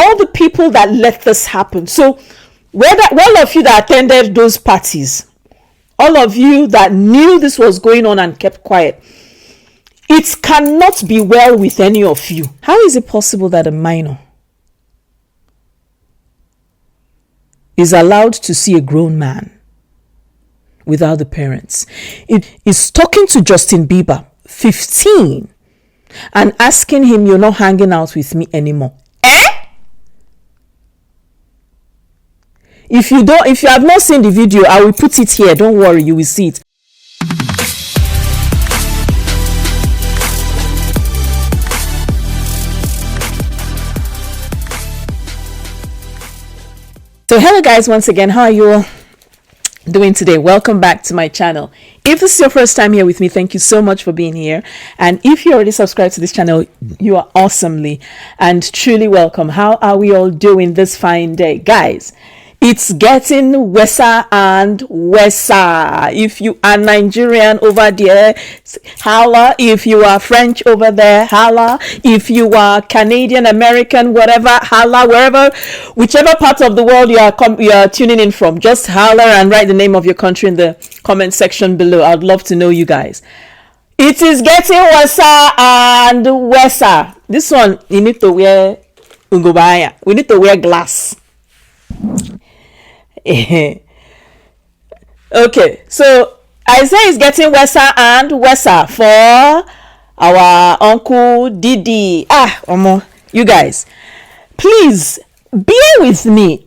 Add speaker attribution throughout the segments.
Speaker 1: all the people that let this happen. So all of you that attended those parties, all of you that knew this was going on and kept quiet, it cannot be well with any of you. How is it possible that a minor is allowed to see a grown man without the parents? It is talking to Justin Bieber, 15, and asking him, "You're not hanging out with me anymore." If you have not seen the video, I will put it here. Don't worry, you will see it. So hello guys, once again, how are you all doing today? Welcome back to my channel. If this is your first time here with me, thank you so much for being here. And if you already subscribed to this channel, you are awesomely and truly welcome. How are we all doing this fine day? Guys, it's getting worser and worser. If you are Nigerian over there, holla. If you are French over there, holla. If you are Canadian, American, whatever, holla. Wherever, whichever part of the world you are tuning in from, just holla and write the name of your country in the comment section below. I'd love to know you guys. It is getting worser and worser. This one, you need to wear ungobaya. We need to wear glass. Okay, so I say it's getting worse and worse for our uncle Diddy. You guys, please bear with me.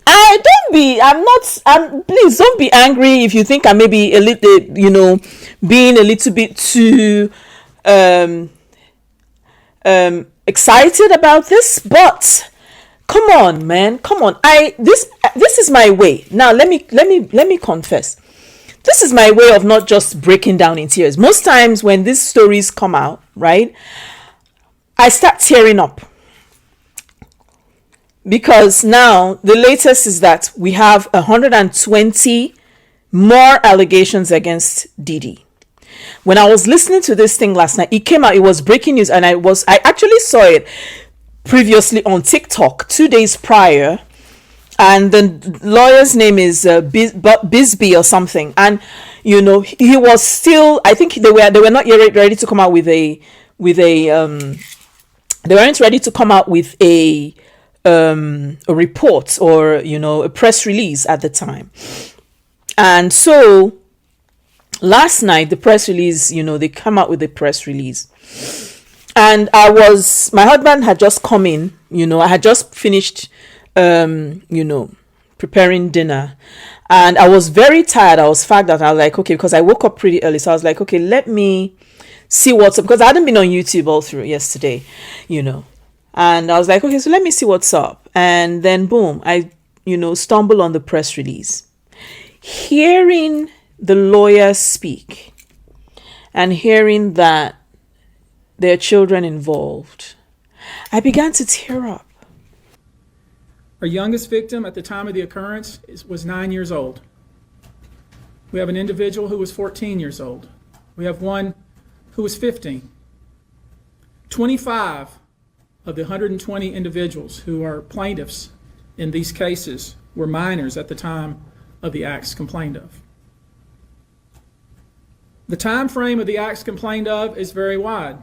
Speaker 1: Please don't be angry if you think I may be a little, being a little bit too excited about this, but come on, man. Come on. This is my way. Now let me confess. This is my way of not just breaking down in tears. Most times when these stories come out, right, I start tearing up. Because now the latest is that we have 120 more allegations against Diddy. When I was listening to this thing last night, it came out, it was breaking news, and I actually saw it previously on TikTok 2 days prior, and the lawyer's name is Bisbee or something, and he was still, I think they were not yet ready to come out with a they weren't ready to come out with a report or a press release at the time. And so last night the press release, they come out with a press release. And my husband had just come in, I had just finished, preparing dinner, and I was very tired. I was fagged out. I was like, okay, because I woke up pretty early. So I was like, okay, let me see what's up, because I hadn't been on YouTube all through yesterday, and I was like, okay, so let me see what's up. And then boom, I, stumble on the press release, hearing the lawyer speak and hearing that there are children involved, I began to tear up.
Speaker 2: Our youngest victim at the time of the occurrence was 9 years old. We have an individual who was 14 years old. We have one who was 15. 25 of the 120 individuals who are plaintiffs in these cases were minors at the time of the acts complained of. The time frame of the acts complained of is very wide.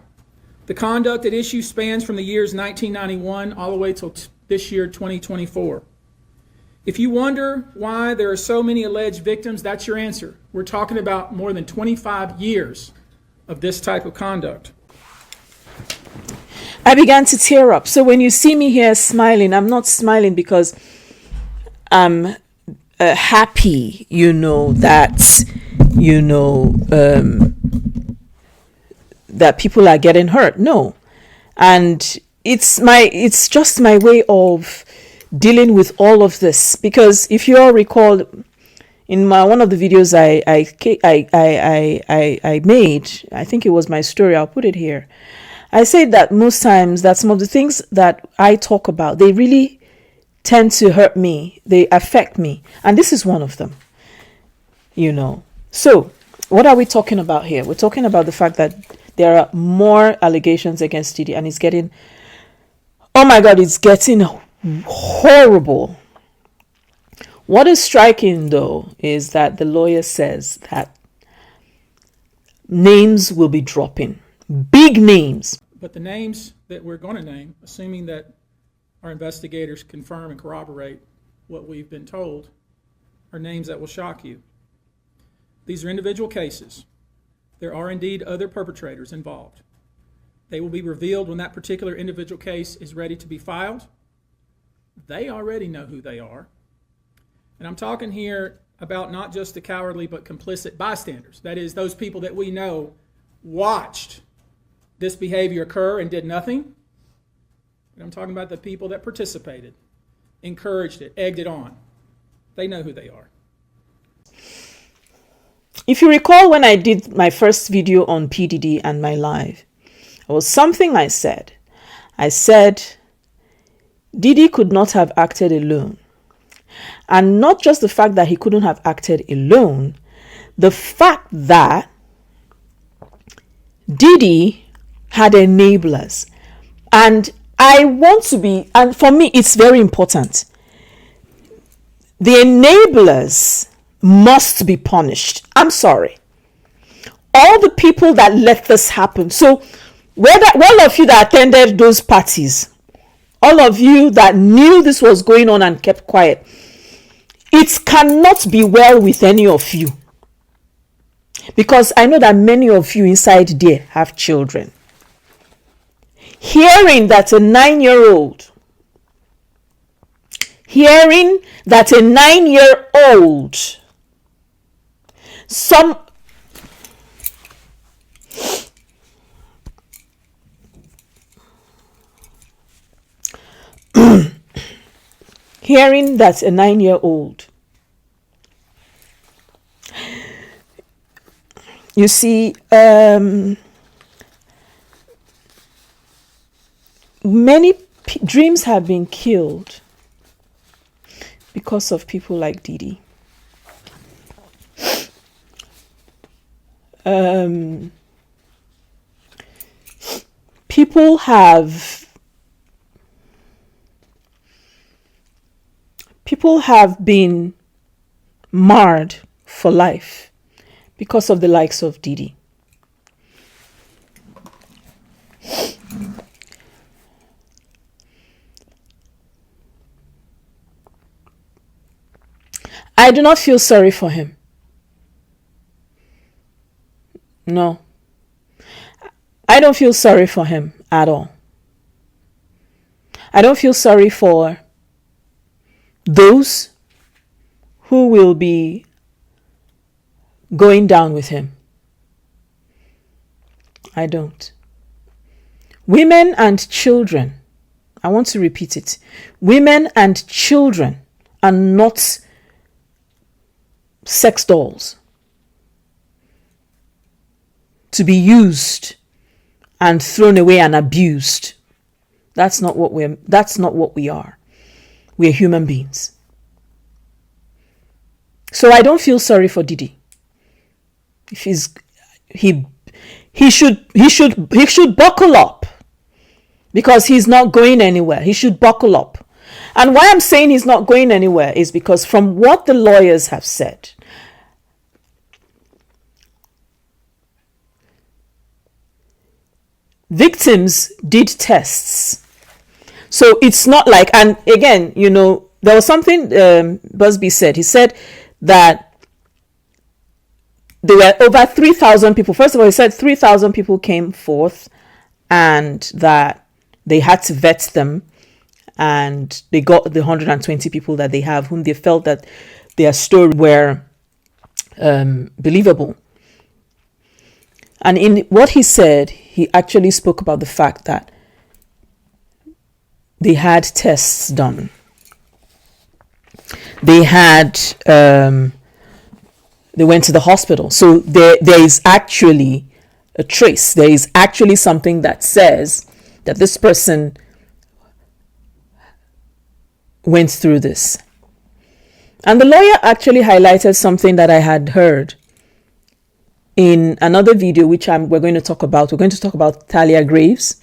Speaker 2: The conduct at issue spans from the years 1991 all the way till this year, 2024. If you wonder why there are so many alleged victims, that's your answer. We're talking about more than 25 years of this type of conduct.
Speaker 1: I began to tear up. So when you see me here smiling, I'm not smiling because I'm happy, that people are getting hurt. No. And it's just my way of dealing with all of this, because if you all recall, in one of the videos I made, I think it was my story, I'll put it here. I said that most times that some of the things that I talk about, they really tend to hurt me, they affect me, and this is one of them. So what are we talking about here? We're talking about the fact that there are more allegations against Diddy, and it's getting, oh my God, it's getting Horrible. What is striking, though, is that the lawyer says that names will be dropping. Big names.
Speaker 2: But the names that we're going to name, assuming that our investigators confirm and corroborate what we've been told, are names that will shock you. These are individual cases. There are indeed other perpetrators involved. They will be revealed when that particular individual case is ready to be filed. They already know who they are. And I'm talking here about not just the cowardly but complicit bystanders. That is, those people that we know watched this behavior occur and did nothing. And I'm talking about the people that participated, encouraged it, egged it on. They know who they are.
Speaker 1: If you recall, when I did my first video on P.Diddy and my live, it was something I said. I said, Diddy could not have acted alone. And not just the fact that he couldn't have acted alone, the fact that Diddy had enablers. And I want to be, and for me, it's very important. The enablers must be punished. I'm sorry. All the people that let this happen. So, all of you that attended those parties, all of you that knew this was going on and kept quiet, it cannot be well with any of you. Because I know that many of you inside there have children. Hearing that a 9-year-old, hearing that a 9-year-old, you see, many dreams have been killed because of people like Diddy. People have been marred for life because of the likes of Diddy. I do not feel sorry for him. No. I don't feel sorry for him at all. I don't feel sorry for those who will be going down with him. I don't. Women and children, I want to repeat it. Women and children are not sex dolls to be used and thrown away and abused. That's not what we are. We're human beings. So I don't feel sorry for Diddy. If he should buckle up, because he's not going anywhere. He should buckle up. And why I'm saying he's not going anywhere is because from what the lawyers have said, victims did tests. So it's not like, and again, there was something Busby said. He said that there were over 3,000 people. First of all, he said 3,000 people came forth and that they had to vet them, and they got the 120 people that they have, whom they felt that their story were believable. And in what he said, he actually spoke about the fact that they had tests done. They had, they went to the hospital. So there is actually a trace. There is actually something that says that this person went through this. And the lawyer actually highlighted something that I had heard in another video, which we're going to talk about. We're going to talk about Talia Graves.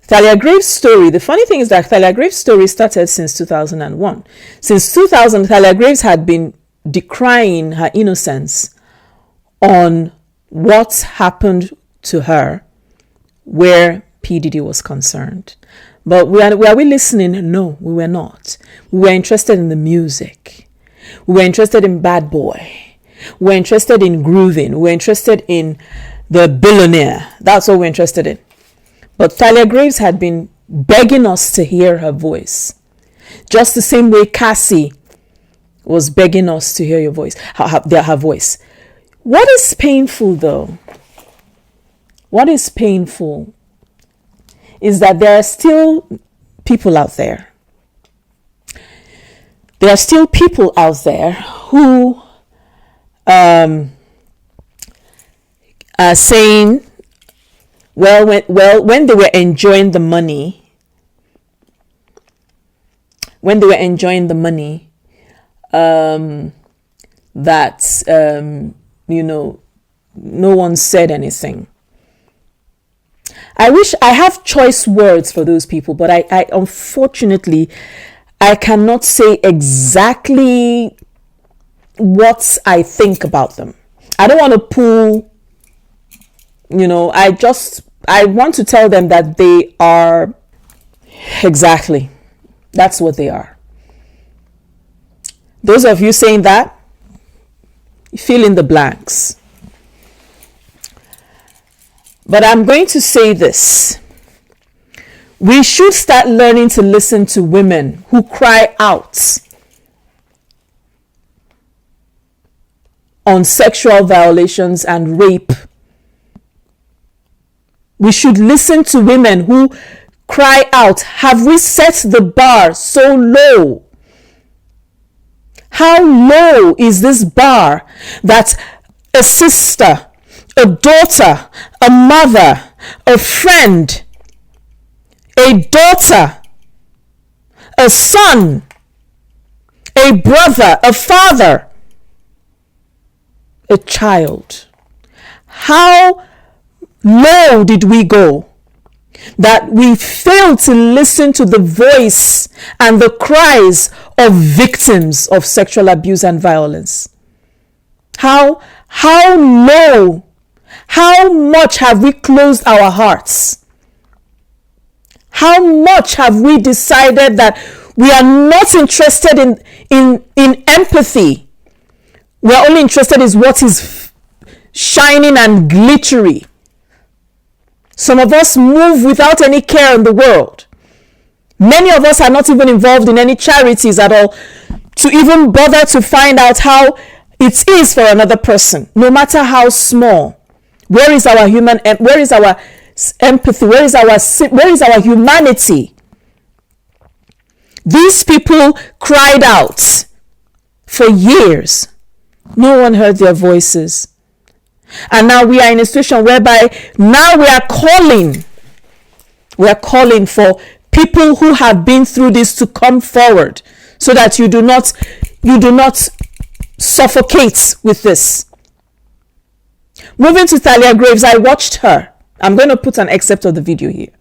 Speaker 1: Talia Graves' story, the funny thing is that Talia Graves' story started since 2001. Since 2000, Talia Graves had been decrying her innocence on what happened to her where P.Diddy was concerned. But were we listening? No, we were not. We were interested in the music. We were interested in Bad Boy. We were interested in grooving. We were interested in the billionaire. That's what we're interested in. But Talia Graves had been begging us to hear her voice. Just the same way Cassie was begging us to hear your voice, her voice. What is painful though? What is painful is that there are still people out there. There are still people out there who are saying, when they were enjoying the money, that no one said anything. I wish I have choice words for those people, but I unfortunately I cannot say exactly what I think about them. I don't want to pull, I want to tell them that they are exactly, that's what they are. Those of you saying that, fill in the blanks. But I'm going to say this. We should start learning to listen to women who cry out on sexual violations and rape. We should listen to women who cry out, have we set the bar so low? How low is this bar that a sister, a daughter, a mother, a friend, a daughter, a son, a brother, a father, a child? How low did we go that we failed to listen to the voice and the cries of victims of sexual abuse and violence? How low? How much have we closed our hearts? How much have we decided that we are not interested in empathy? We're only interested in what is shining and glittery. Some of us move without any care in the world. Many of us are not even involved in any charities at all to even bother to find out how it is for another person, no matter how small. Where is our where is our empathy? Where is our humanity? These people cried out for years. No one heard their voices. And now we are in a situation whereby now we are calling for people who have been through this to come forward so that you do not suffocate with this. Moving to Talia Graves, I watched her. I'm going to put an excerpt of the video here.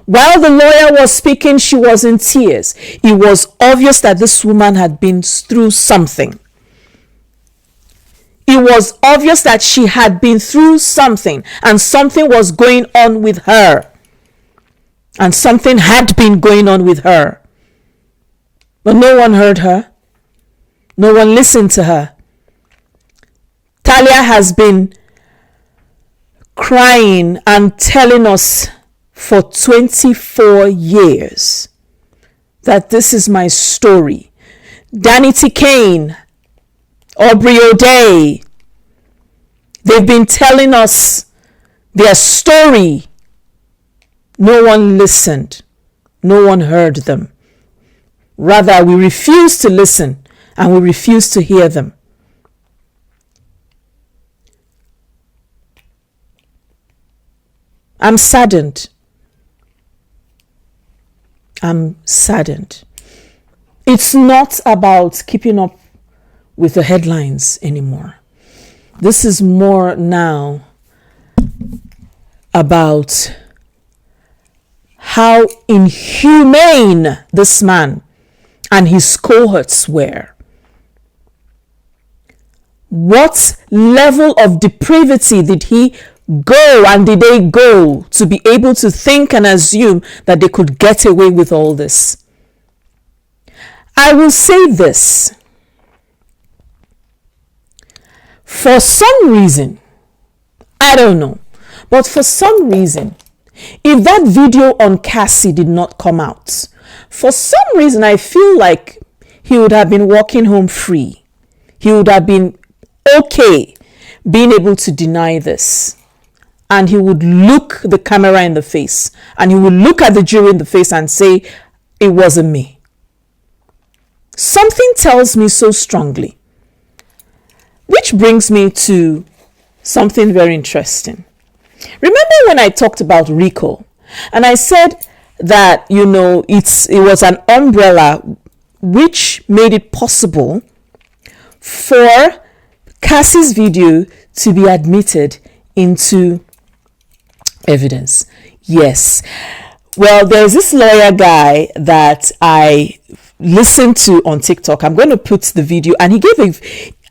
Speaker 1: While the lawyer was speaking, she was in tears. It was obvious that this woman had been through something. It was obvious that she had been through something, and something was going on with her. And something had been going on with her. But no one heard her. No one listened to her. Talia has been crying and telling us for 24 years that this is my story. Danny T. Kane, Aubrey O'Day, they've been telling us their story. No one listened. No one heard them. Rather, we refuse to listen and we refuse to hear them. I'm saddened. I'm saddened. It's not about keeping up with the headlines anymore. This is more now about how inhumane this man and his cohorts were. What level of depravity did he go and did they go to be able to think and assume that they could get away with all this? I will say this. For some reason, I don't know, but for some reason, if that video on Cassie did not come out, for some reason I feel like he would have been walking home free. He would have been okay being able to deny this. And he would look the camera in the face and he would look at the jury in the face and say, it wasn't me. Something tells me so strongly. Which brings me to something very interesting. Remember when I talked about RICO and I said that, it was an umbrella which made it possible for Cassie's video to be admitted into evidence. Yes. Well, there's this lawyer guy that I listened to on TikTok. I'm going to put the video, and he gave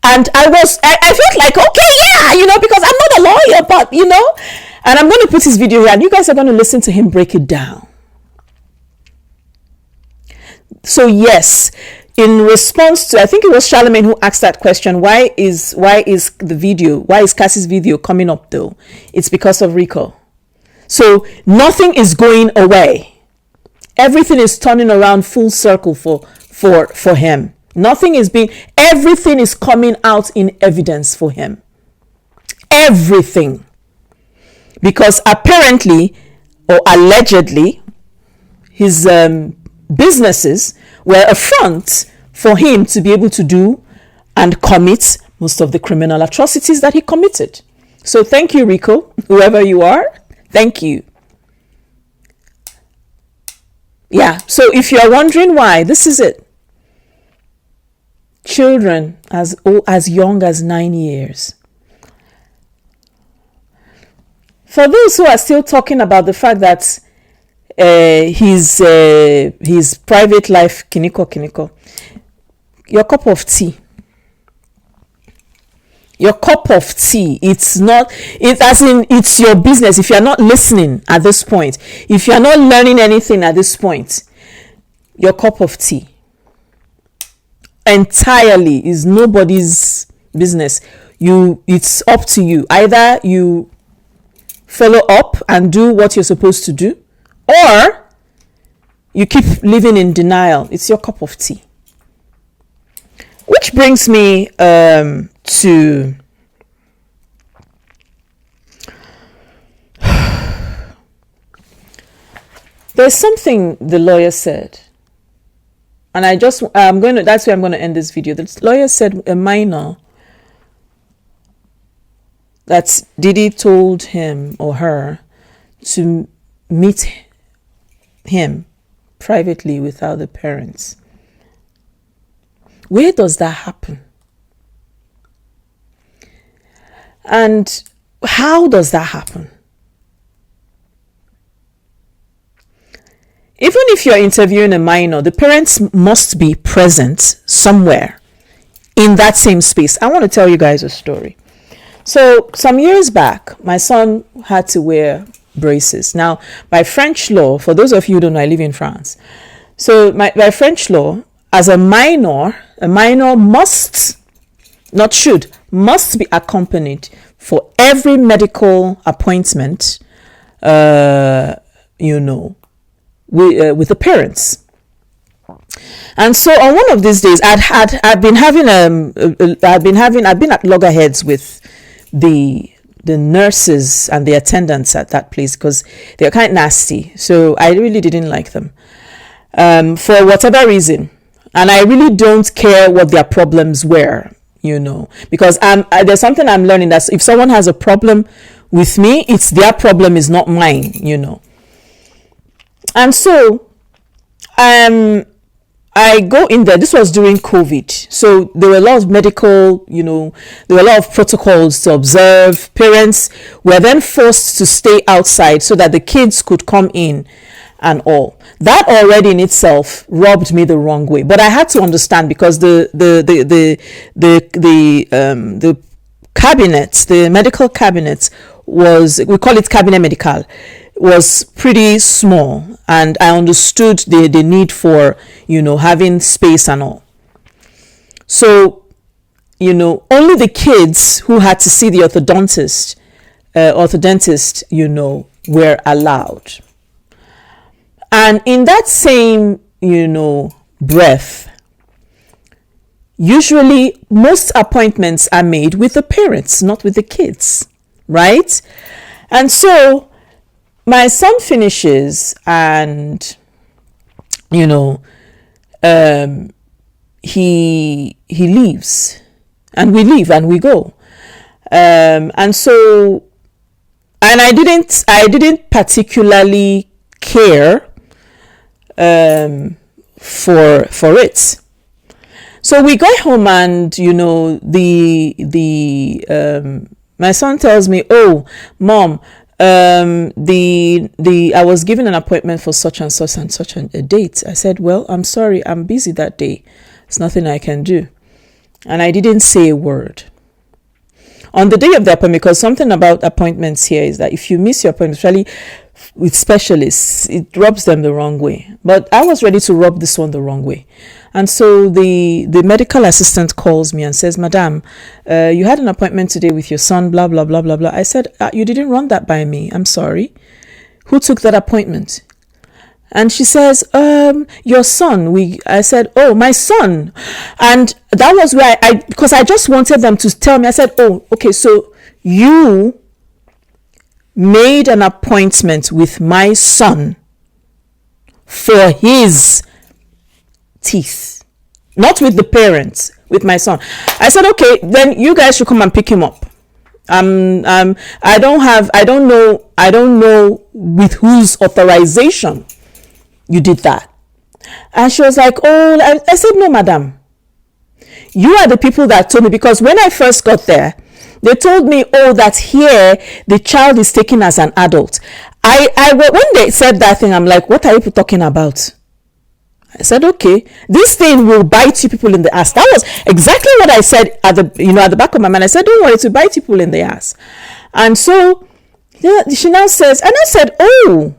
Speaker 1: and I felt like, okay, yeah, because I'm not a lawyer, but, and I'm going to put his video here and you guys are going to listen to him break it down. So yes, in response to, I think it was Charlemagne who asked that question, why is Cassie's video coming up though? It's because of RICO. So nothing is going away. Everything is turning around full circle for him. Everything is coming out in evidence for him. Everything. Because apparently or allegedly, his businesses were a front for him to be able to do and commit most of the criminal atrocities that he committed. So thank you, RICO, whoever you are. Thank you. Yeah, so if you're wondering why, this is it. Children as young as 9 years. For those who are still talking about the fact that his private life, kiniko, your cup of tea. Your cup of tea. It's your business. If you're not listening at this point, if you're not learning anything at this point, your cup of tea entirely is nobody's business. It's up to you. Either you follow up and do what you're supposed to do, or you keep living in denial. It's your cup of tea. Which brings me to there's something the lawyer said, and that's where I'm going to end this video. The lawyer said a minor that Diddy told him or her to meet him privately without the parents. Where does that happen? And how does that happen? Even if you're interviewing a minor, the parents must be present somewhere in that same space. I want to tell you guys a story. So some years back, my son had to wear braces. Now, by French law, for those of you who don't know, I live in France. So by French law, as a minor must be accompanied for every medical appointment, with the parents. And so on one of these days, I've been at loggerheads with the nurses and the attendants at that place because they're kind of nasty. So I really didn't like them for whatever reason. And I really don't care what their problems were, because there's something I'm learning that if someone has a problem with me, it's their problem, is not mine, And so I go in there. This was during COVID. So there were a lot of medical, there were a lot of protocols to observe. Parents were then forced to stay outside so that the kids could come in and all. That already in itself rubbed me the wrong way. But I had to understand, because the cabinet, the medical cabinet, was, we call it cabinet medical, was pretty small, and I understood the need for, having space and all. So, only the kids who had to see the orthodontist, were allowed. And in that same, breath, usually most appointments are made with the parents, not with the kids, right? And so my son finishes, and, he leaves, and we leave and we go. And so, and I didn't particularly care for it. So we got home, and my son tells me, "Oh, Mom, I was given an appointment for such and such and such a date." I said, "Well, I'm sorry, I'm busy that day. There's nothing I can do." And I didn't say a word. On the day of the appointment, because something about appointments here is that if you miss your appointment, especially with specialists, it rubs them the wrong way. But I was ready to rub this one the wrong way. And so the medical assistant calls me and says, "Madam, you had an appointment today with your son, blah, blah, blah, blah, blah." I said, "You didn't run that by me. I'm sorry. Who took that appointment?" And she says, "Your son." I said, "Oh, my son." And that was where because I just wanted them to tell me. I said, "Oh, okay, so you made an appointment with my son for his teeth, not with the parents, with my son." I said, "Okay, then you guys should come and pick him up. I don't know with whose authorization you did that." And she was like, "Oh," I said, "No, madam. You are the people that told me," because when I first got there, they told me, "Oh, that here the child is taken as an adult." When they said that thing, I'm like, "What are you talking about?" I said, "Okay, this thing will bite you people in the ass." That was exactly what I said at the back of my mind. I said, "Don't worry, to bite people in the ass." And so she now says, and I said, "Oh,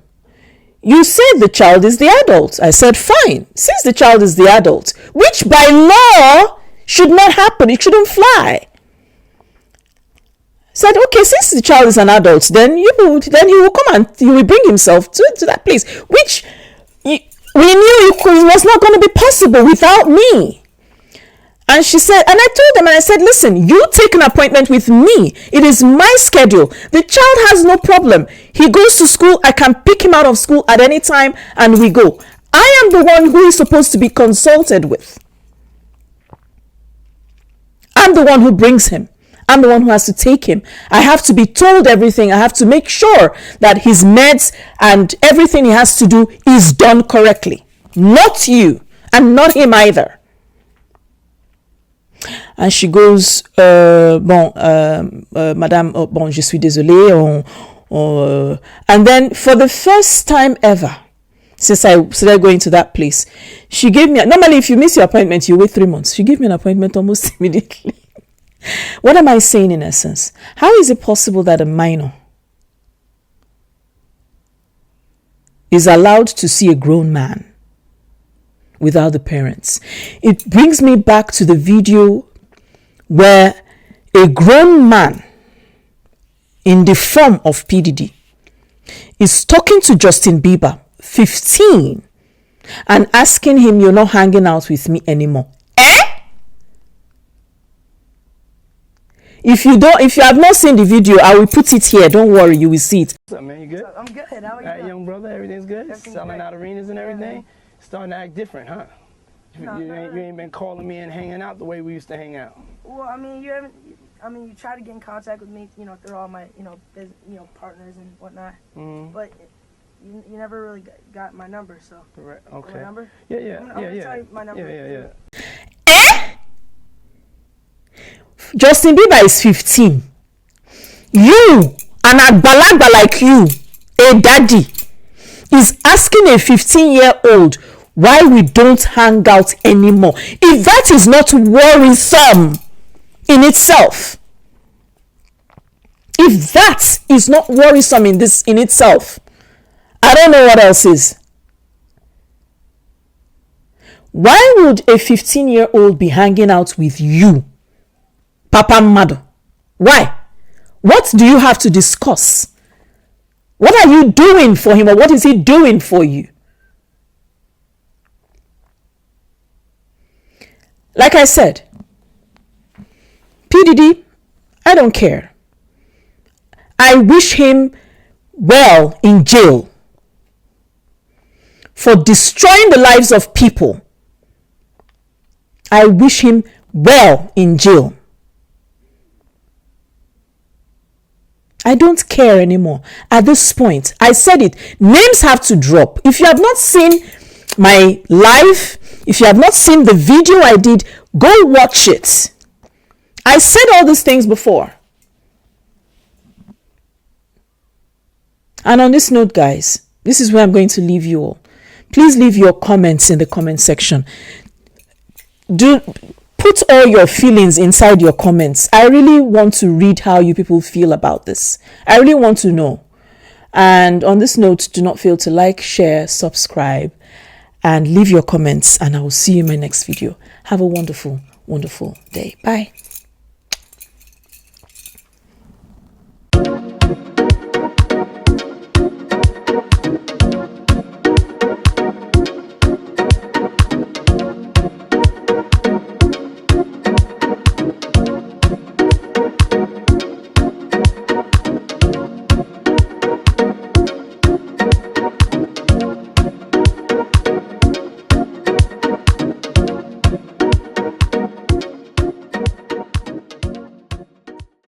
Speaker 1: you said the child is the adult." I said, "Fine, since the child is the adult, which by law should not happen, it shouldn't fly." Said, "Okay, since the child is an adult, then he will come and he will bring himself to that place," which we knew it was not going to be possible without me. And she said, and I told them, and I said, "Listen, you take an appointment with me. It is my schedule. The child has no problem. He goes to school. I can pick him out of school at any time and we go. I am the one who is supposed to be consulted with. I'm the one who brings him. I'm the one who has to take him. I have to be told everything. I have to make sure that his meds and everything he has to do is done correctly. Not you, and not him either." And she goes, "Madame, je suis désolée." And then for the first time ever, since I started going to that place, she gave me, normally if you miss your appointment, you wait 3 months. She gave me an appointment almost immediately. What am I saying in essence? How is it possible that a minor is allowed to see a grown man without the parents? It brings me back to the video where a grown man in the form of P.Diddy is talking to Justin Bieber, 15, and asking him, "You're not hanging out with me anymore." If you have not seen the video, I will put it here. Don't worry, you will see it.
Speaker 3: What's up, man? You good?
Speaker 4: I'm good. How are you?
Speaker 3: Young brother, everything's good?
Speaker 4: Everything's
Speaker 3: Selling
Speaker 4: great.
Speaker 3: out arenas and everything?
Speaker 4: Yeah.
Speaker 3: Starting to act different, huh? You ain't been calling me and hanging out the way we used to hang out.
Speaker 4: Well, I mean, you haven't. I mean, you try to get in contact with me, through all my, partners and whatnot.
Speaker 3: Mm-hmm.
Speaker 4: But you never really got my number, so.
Speaker 3: Correct. Okay.
Speaker 4: My number?
Speaker 3: Yeah.
Speaker 4: I'm gonna tell you my number.
Speaker 3: Yeah.
Speaker 1: Justin Bieber is 15. You, an agbalagba like you, a daddy, is asking a 15-year-old why we don't hang out anymore. If that is not worrisome in itself, if that is not worrisome in itself, I don't know what else is. Why would a 15-year-old be hanging out with you, Papa Mado? Why? What do you have to discuss? What are you doing for him, or what is he doing for you? Like I said, P.Diddy, I don't care. I wish him well in jail for destroying the lives of people. I wish him well in jail. I don't care anymore. At this point, I said it. Names have to drop. If you have not seen my live, if you have not seen the video I did, go watch it. I said all these things before. And on this note, guys, this is where I'm going to leave you all. Please leave your comments in the comment section. Put all your feelings inside your comments. I really want to read how you people feel about this. I really want to know. And on this note, do not fail to like, share, subscribe, and leave your comments. And I will see you in my next video. Have a wonderful, wonderful day. Bye.